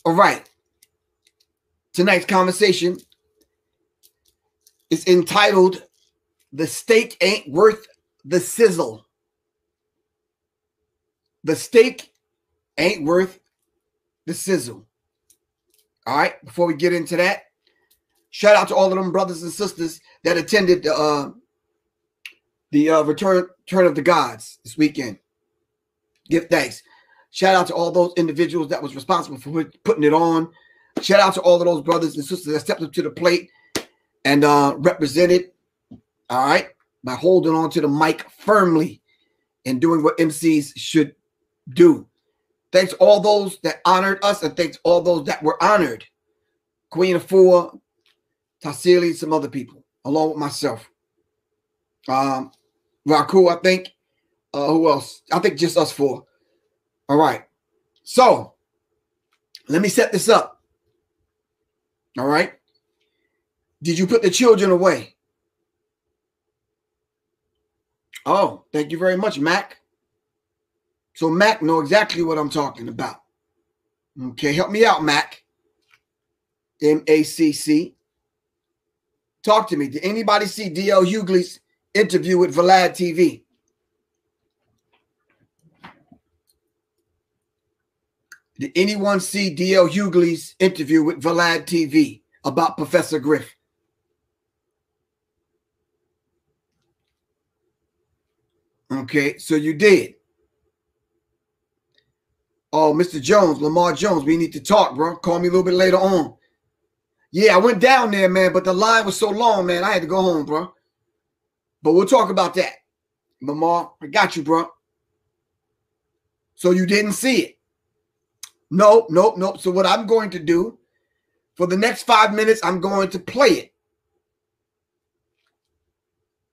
All right. Tonight's conversation is entitled "The Steak Ain't Worth the Sizzle." The steak ain't worth the sizzle. All right. Before we get into that, shout out to all of them brothers and sisters that attended the Return of the Gods this weekend. Give thanks. Shout out to all those individuals that was responsible for putting it on. Shout out to all of those brothers and sisters that stepped up to the plate and represented, all right, by holding on to the mic firmly and doing what MCs should do. Thanks to all those that honored us, and thanks to all those that were honored. Queen Afua, Tassili, some other people, along with myself. Raku, I think. Who else? I think just us four. All right. So, let me set this up. All right. Did you put the children away? Oh, thank you very much, Mac. So Mac know exactly what I'm talking about. Okay, help me out, Mac. M-A-C-C. Talk to me. Did anybody see D.L. Hughley's interview with Vlad TV? Did anyone see D.L. Hughley's interview with Vlad TV about Professor Griff? Okay, so you did. Oh, Mr. Jones, Lamar Jones, we need to talk, bro. Call me a little bit later on. Yeah, I went down there, man, but the line was so long, man, I had to go home, bro. But we'll talk about that. Lamar, I got you, bro. So you didn't see it? Nope. So what I'm going to do, for the next 5 minutes, I'm going to play it.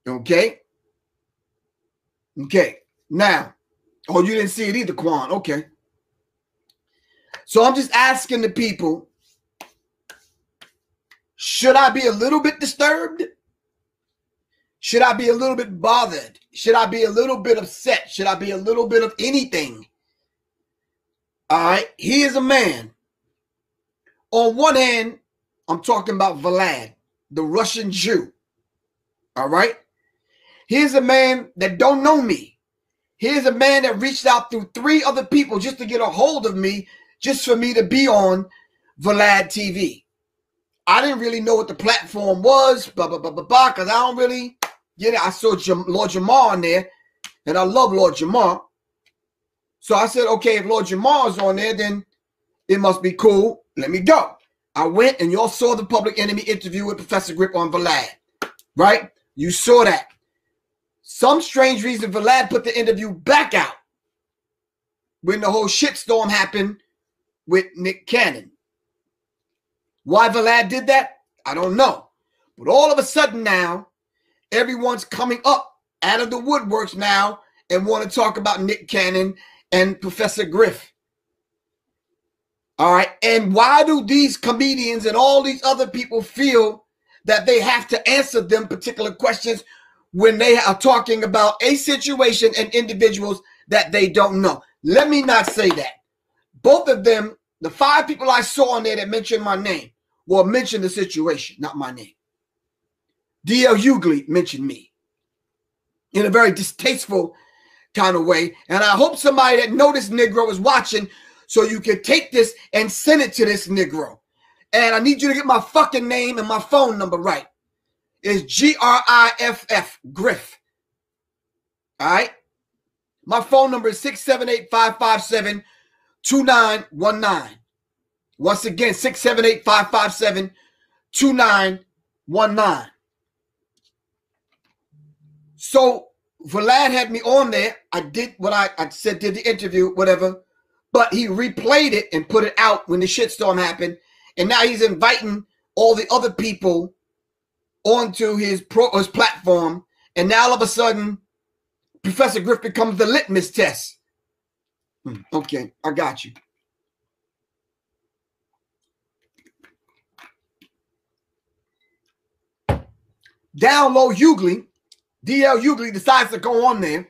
Okay? Okay. Now, oh, you didn't see it either, Quan. Okay. So I'm just asking the people, should I be a little bit disturbed? Should I be a little bit bothered? Should I be a little bit upset? Should I be a little bit of anything? All right. He is a man. On one hand, I'm talking about Vlad, the Russian Jew. All right. Here's a man that don't know me. Here's a man that reached out through 3 other people just to get a hold of me, just for me to be on Vlad TV. I didn't really know what the platform was, because I don't really get it. I saw Lord Jamar on there, and I love Lord Jamar. So I said, okay, if Lord Jamar is on there, then it must be cool. Let me go. I went, and y'all saw the Public Enemy interview with Professor Griff on Vlad, right? You saw that. Some strange reason, Vlad put the interview back out when the whole shitstorm happened with Nick Cannon. Why Vlad did that, I don't know. But all of a sudden now, everyone's coming up out of the woodworks now and want to talk about Nick Cannon and Professor Griff. All right. And why do these comedians and all these other people feel that they have to answer them particular questions when they are talking about a situation and individuals that they don't know? Let me not say that. Both of them, the 5 people I saw on there that mentioned my name, well, mentioned the situation, not my name. D.L. Hughley mentioned me in a very distasteful kind of way. And I hope somebody that know this Negro is watching so you can take this and send it to this Negro. And I need you to get my fucking name and my phone number right. It's G-R-I-F-F, Griff. All right? My phone number is 678-557-2919. Once again, 678-557-2919. So Vlad had me on there. I did what I said, did the interview, whatever. But he replayed it and put it out when the shitstorm happened. And now he's inviting all the other people onto his platform. And now all of a sudden, Professor Griff becomes the litmus test. Okay, I got you. Down low, Hughley, D.L. Hughley decides to go on there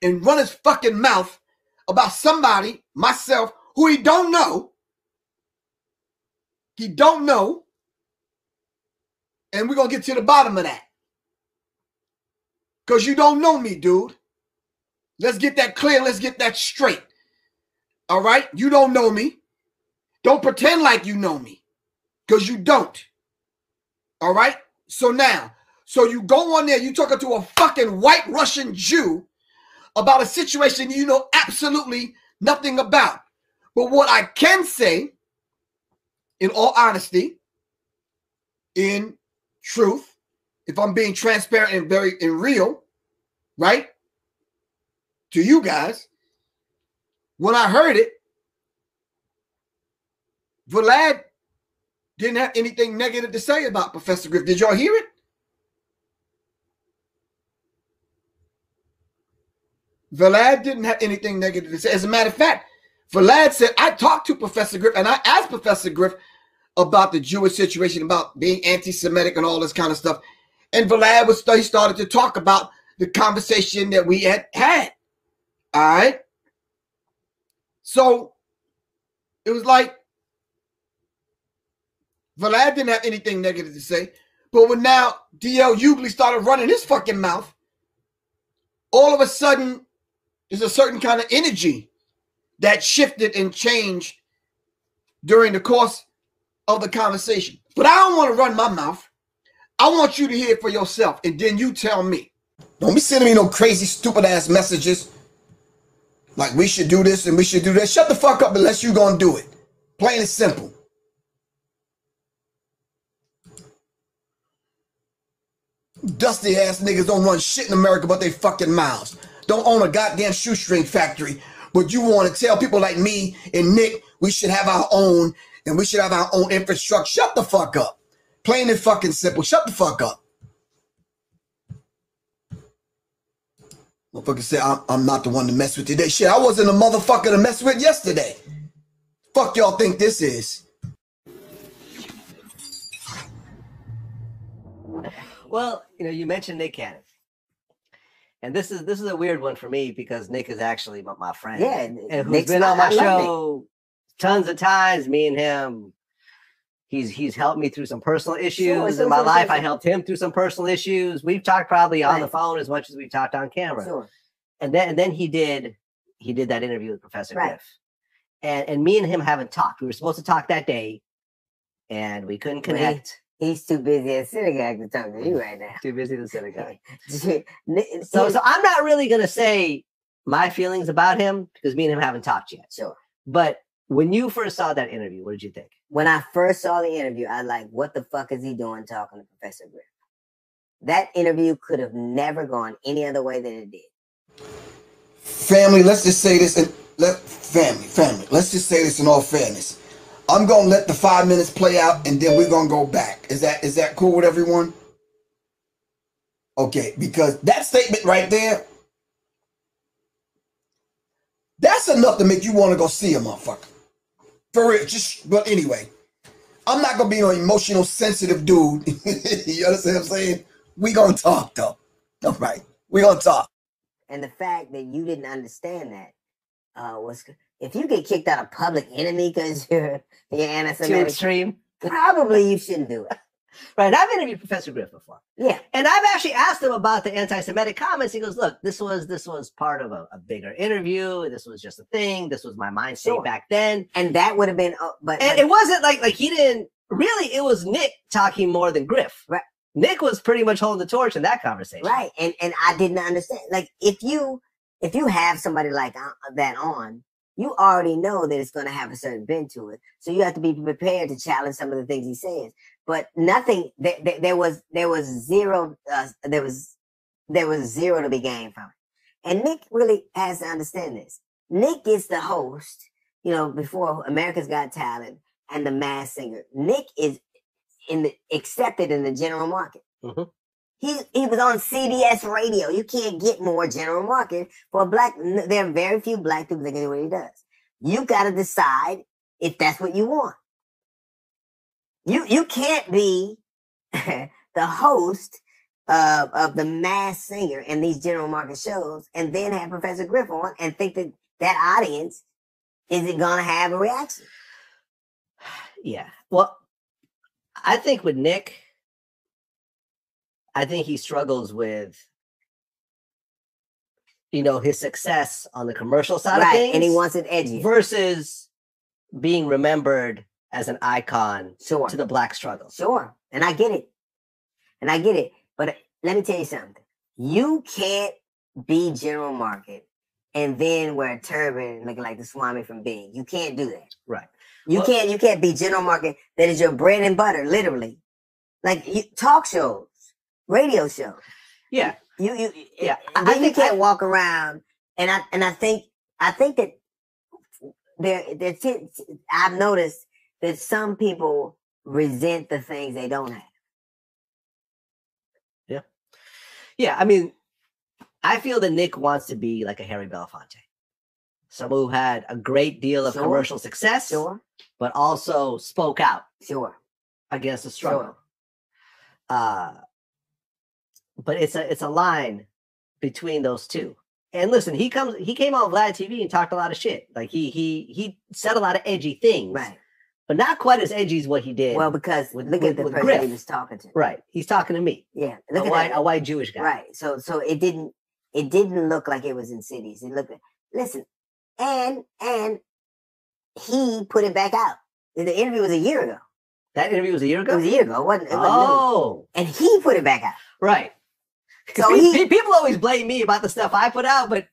and run his fucking mouth about somebody, myself, who he don't know, He don't know. And we're going to get to the bottom of that. Because you don't know me, dude. Let's get that clear. Let's get that straight. All right? You don't know me. Don't pretend like you know me. Because you don't. All right? So now, so you go on there, you talking to a fucking white Russian Jew about a situation you know absolutely nothing about. But what I can say, in all honesty, in truth, if I'm being transparent and very real, right, to you guys, when I heard it, Vlad didn't have anything negative to say about Professor Griff. Did y'all hear it? Vlad didn't have anything negative to say. As a matter of fact, Vlad said, I talked to Professor Griff and I asked Professor Griff about the Jewish situation, about being anti-Semitic and all this kind of stuff. And Vlad he started to talk about the conversation that we had. All right. So it was like Vlad didn't have anything negative to say. But when now D.L. Hughley started running his fucking mouth, all of a sudden there's a certain kind of energy that shifted and changed during the course of the conversation. But I don't want to run my mouth. I want you to hear it for yourself, and then you tell me. Don't be sending me no crazy, stupid-ass messages like we should do this and we should do that. Shut the fuck up unless you're going to do it. Plain and simple. Dusty-ass niggas don't run shit in America but they fucking mouths. Don't own a goddamn shoestring factory, but you want to tell people like me and Nick we should have our own and we should have our own infrastructure. Shut the fuck up. Plain and fucking simple. Shut the fuck up. Motherfucker said I'm not the one to mess with today. Shit, I wasn't a motherfucker to mess with yesterday. Fuck y'all think this is? Well, you know, you mentioned Nick Cannon. And this is a weird one for me because Nick is actually my friend. Yeah, and who's been on my show tons of times. Me and him, he's helped me through some personal issues in my life. I helped him through some personal issues. We've talked probably on the phone as much as we've talked on camera. Sure. And then he did that interview with Professor Griff. And me and him haven't talked. We were supposed to talk that day, and we couldn't connect. He's too busy at synagogue to talk to you right now. Too busy at synagogue. So I'm not really gonna say my feelings about him because me and him haven't talked yet. Sure. But when you first saw that interview, what did you think? When I first saw the interview, I was like, what the fuck is he doing talking to Professor Griff? That interview could have never gone any other way than it did. Family, let's just say this, family, let's just say this in all fairness. I'm gonna let the 5 minutes play out and then we're gonna go back. Is that cool with everyone? Okay, because that statement right there, that's enough to make you want to go see a motherfucker. For real, but anyway, I'm not gonna be an emotional, sensitive dude. You understand what I'm saying? We gonna talk though. All right, we gonna talk. And the fact that you didn't understand that was, if you get kicked out of Public Enemy because you're anti-Semitic, too extreme, probably you shouldn't do it. Right. I've interviewed Professor Griff before. Yeah. And I've actually asked him about the anti-Semitic comments. He goes, look, this was part of a bigger interview. This was just a thing. This was my mindset back then. And that would have been, but it wasn't like he didn't really, it was Nick talking more than Griff. Right. Nick was pretty much holding the torch in that conversation. Right. And I didn't understand. Like, if you have somebody like that on, you already know that it's going to have a certain bend to it. So you have to be prepared to challenge some of the things he says. But nothing, there was zero to be gained from it. And Nick really has to understand this. Nick is the host, you know, before America's Got Talent and The Masked Singer. Nick is accepted in the general market. Mm-hmm. He was on CBS radio. You can't get more general market for a black. There are very few black people that can do what he does. You got to decide if that's what you want. You can't be the host of The Masked Singer and these general market shows and then have Professor Griff on and think that audience isn't going to have a reaction. Yeah. Well, I think with Nick, I think he struggles with, his success on the commercial side of things. And he wants it edgy. Versus being remembered as an icon to the Black struggle. Sure. And I get it. But let me tell you something. You can't be general market and then wear a turban looking like the Swami from Big. You can't do that. Right. You can't be general market. That is your bread and butter, literally. Like talk shows, radio shows. Yeah. I think you can't walk around, and I think that I've noticed that some people resent the things they don't have. Yeah. I mean, I feel that Nick wants to be like a Harry Belafonte, someone who had a great deal of commercial success, but also spoke out against the struggle. But it's a line between those two. And listen, he came on Vlad TV and talked a lot of shit. Like he said a lot of edgy things, right? But not quite as edgy as what he did. Well, because look at the person GRIFF. He was talking to. Right, he's talking to me. Yeah, a white Jewish guy. Right. So it didn't look like it was insidious. It looked. Listen, and he put it back out. The interview was a year ago. That interview was a year ago? It was a year ago. It wasn't new. And he put it back out. Right. So people always blame me about the stuff I put out, but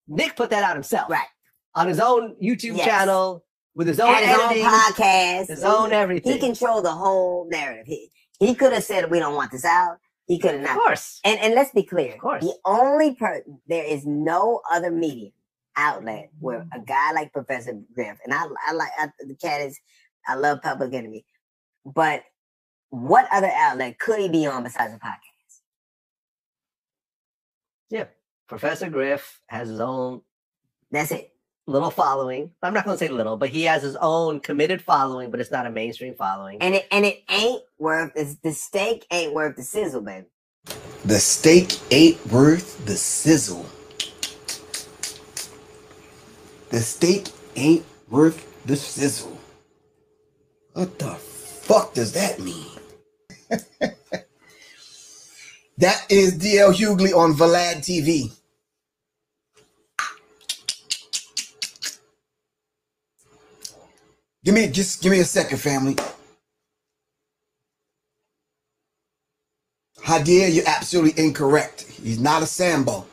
Nick put that out himself. Right. On his own YouTube channel, with his own editing, podcast, his own everything. He controlled the whole narrative. He could have said, we don't want this out. He could have not. Of course. And let's be clear. Of course. The only there is no other media outlet where a guy like Professor Griff, and I love Public Enemy, but what other outlet could he be on besides a podcast? Yeah. Professor Griff has his own. That's it. Little following. I'm not going to say little, but he has his own committed following, but it's not a mainstream following. And it ain't worth the steak ain't worth the sizzle, baby. The steak ain't worth the sizzle. The steak ain't worth the sizzle. What the fuck does that mean? That is DL Hughley on Vlad TV. Give me a second, family. Hadir, you're absolutely incorrect. He's not a Sambo.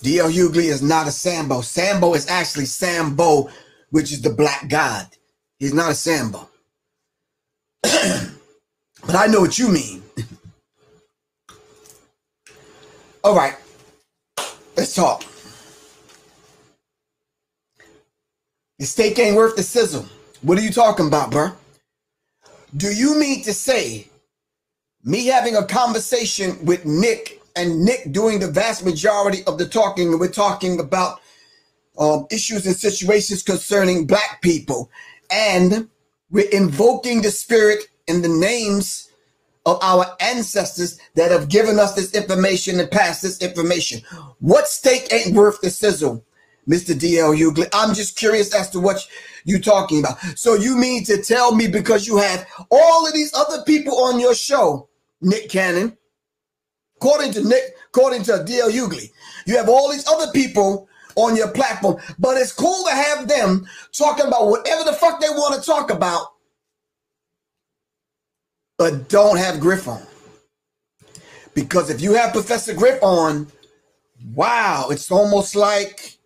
DL Hughley is not a Sambo. Sambo is actually Sambo, which is the black god. He's not a Sambo. But I know what you mean. All right. Let's talk. The steak ain't worth the sizzle. What are you talking about, bro? Do you mean to say me having a conversation with Nick and Nick doing the vast majority of the talking, and we're talking about issues and situations concerning black people, and we're invoking the spirit in the names of our ancestors that have given us this information and passed this information? What steak ain't worth the sizzle, Mr. DL Hughley? I'm just curious as to what you're talking about. So you mean to tell me because you have all of these other people on your show, Nick Cannon, according to DL Hughley, you have all these other people on your platform, but it's cool to have them talking about whatever the fuck they want to talk about, but don't have Griff on. Because if you have Professor Griff on, wow, it's almost like,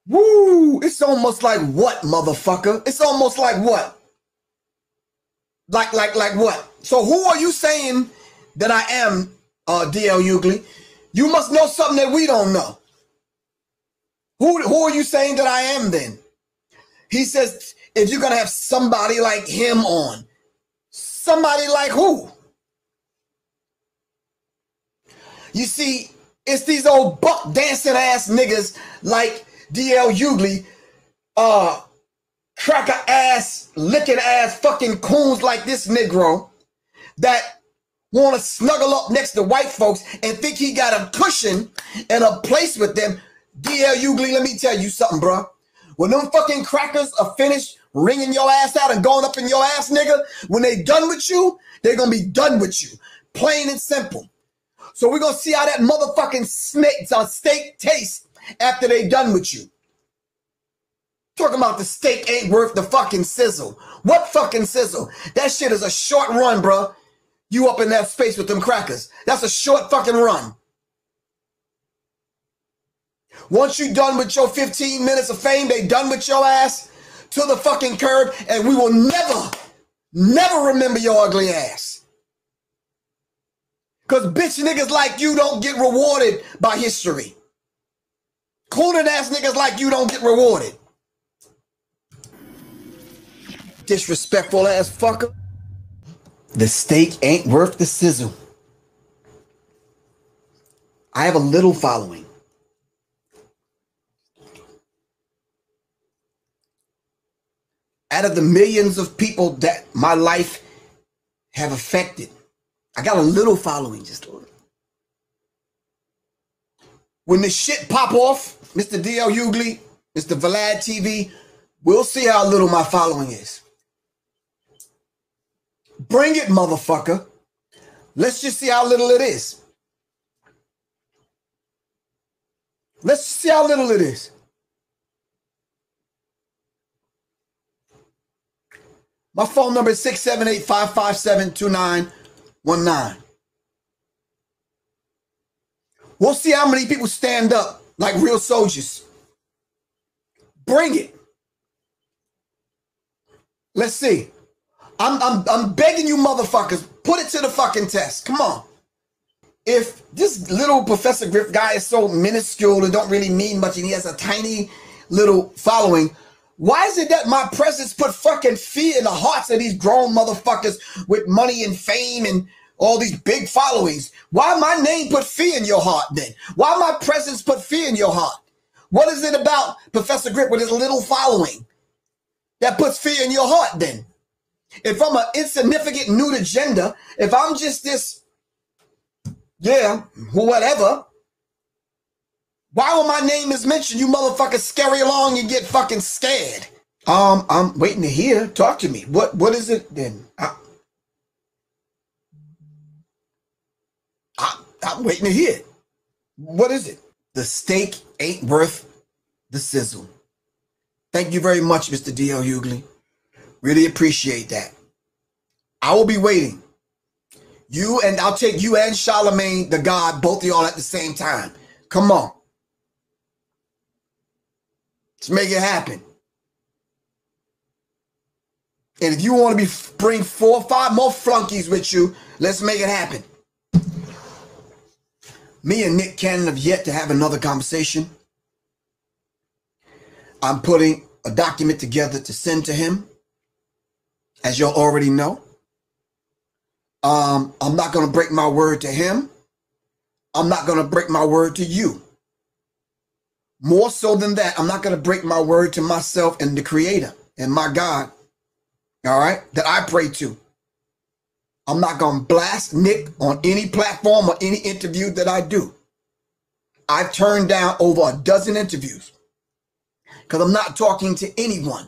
woo, it's almost like what, motherfucker? It's almost like what? Like what? So who are you saying that I am, DL Hughley? You must know something that we don't know. Who are you saying that I am then? He says, if you're going to have somebody like him on, somebody like who? You see, it's these old buck dancing ass niggas like DL Hughley, cracker ass, licking ass fucking coons like this Negro that want to snuggle up next to white folks and think he got a cushion and a place with them. DL Hughley, let me tell you something, bro. When them fucking crackers are finished wringing your ass out and going up in your ass, nigga. When they done with you, they're going to be done with you. Plain and simple. So we're going to see how that motherfucking steak tastes after they done with you. Talking about the steak ain't worth the fucking sizzle. What fucking sizzle? That shit is a short run, bro. You up in that space with them crackers. That's a short fucking run. Once you done with your 15 minutes of fame, they done with your ass to the fucking curb, and we will never remember your ugly ass. Because bitch niggas like you don't get rewarded by history. Cooning ass niggas like you don't get rewarded. Disrespectful ass fucker. The steak ain't worth the sizzle. I have a little following. Out of the millions of people that my life have affected, I got a little following, just a little. When the shit pop off, Mr. D.L. Hughley, Mr. Vlad TV, we'll see how little my following is. Bring it, motherfucker. Let's just see how little it is. Let's see how little it is. My phone number is 678-557-2919. We'll see how many people stand up like real soldiers. Bring it. Let's see. I'm begging you motherfuckers, put it to the fucking test. Come on. If this little Professor Griff guy is so minuscule and don't really mean much and he has a tiny little following, why is it that my presence put fucking fear in the hearts of these grown motherfuckers with money and fame and all these big followings? Why my name put fear in your heart then? Why my presence put fear in your heart? What is it about Professor Griff with his little following that puts fear in your heart then? If I'm an insignificant nude agenda, if I'm just this, yeah, whatever, why when my name is mentioned, you motherfuckers scurry along and get fucking scared? I'm waiting to hear. Talk to me. What is it then? I'm waiting to hear it. What is it? The steak ain't worth the sizzle. Thank you very much, Mr. D.L. Hughley. Really appreciate that. I will be waiting. I'll take you and Charlemagne the God, both of y'all at the same time. Come on. Let's make it happen. And if you want to bring 4 or 5 more flunkies with you, let's make it happen. Me and Nick Cannon have yet to have another conversation. I'm putting a document together to send to him, as y'all already know. I'm not going to break my word to him. I'm not going to break my word to you. More so than that, I'm not going to break my word to myself and the Creator and my God, all right, that I pray to. I'm not going to blast Nick on any platform or any interview that I do. I've turned down over a dozen interviews because I'm not talking to anyone